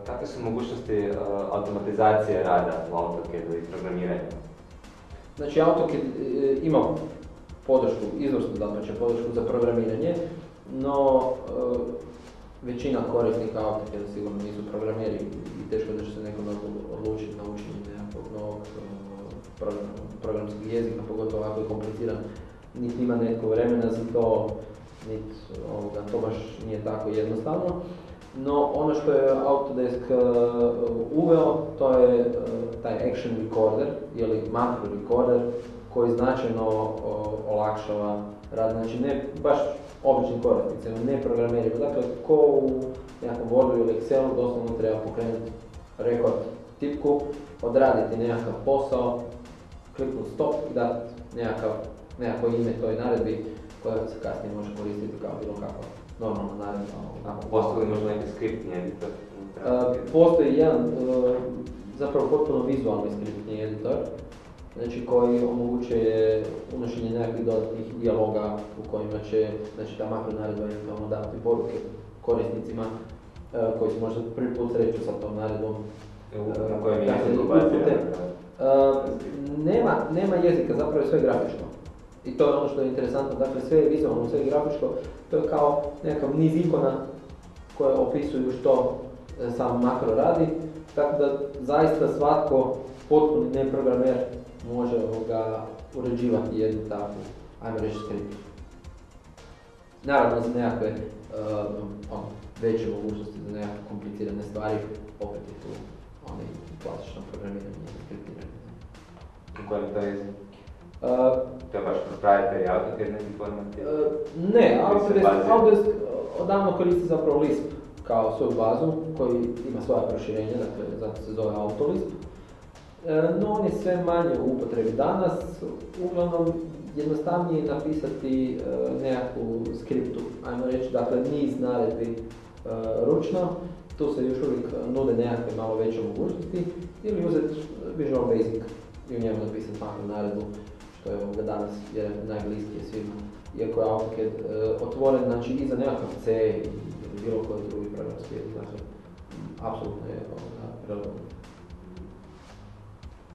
kakve su mogućnosti automatizacije rada u AutoCAD-u i programiranja? Znači AutoCAD ima podršku, izvrsnu dapače podršku za programiranje, no većina korisnika AutoCAD sigurno nisu programeri i teško da će se neko odlučiti na učenje nekakvog novog programskog jezika, pogotovo ako je kompliciran. Niti ima netko vremena za to, niti to baš nije tako jednostavno. No ono što je Autodesk uveo, to je taj Action Recorder ili Macro Recorder koji značajno olakšava rad. Znači ne baš običnim korisnicima, ne programerima. Dakle, ko u nekakvom Wordu ili Excelu doslovno treba pokrenuti rekord tipku, odraditi nekakav posao, kliknuti stop i dati nekako ime toj naredbi koja se kasnije može koristiti kao bilo kakva normalna naredba. Postoji li možda neki skriptni editor? Postoji jedan zapravo potpuno vizualni skriptni editor, znači koji omogućuje unošenje nekakvih dodatnih dijaloga u kojima će, znači ta makro naredba eventualno davati poruke korisnicima koji se možda prvi put sreću sa tom naredbom. Na kojem jeziku bazira? Nema jezika, zapravo je sve grafičko. I to je ono što je interesantno, dakle sve je vizualno, sve je grafičko, to je kao nekakav niz ikona koje opisuju što sam makro radi, tako da zaista svatko potpuni neprogramer može uređivati jednu takvu, ajmo reći, skript. Naravno za nekakve veće mogućnosti, za nekakve komplicirane stvari, opet je tu klasično programiranje i skriptiranje. U kojem to je? To je baš proprietary AutoCAD neki format? Ne, Autodesk odavno koristi zapravo Lisp kao svoju bazu koji ima svoja proširenja, dakle zato se zove AutoLisp. No on je sve manje u upotrebi danas, uglavnom jednostavnije je napisati nekakvu skriptu, ajmo reći, dakle niz naredbi ručno, tu se još uvijek nude nekakve malo veće mogućnosti, ili uzeti Visual Basic i u njemu napisati makro naredbu, što je danas najbliskije svima. Iako je AutoCAD otvoren, znači i za nekakav C ili bilo koji drugi programski jezik, dakle, apsolutno je relevantno.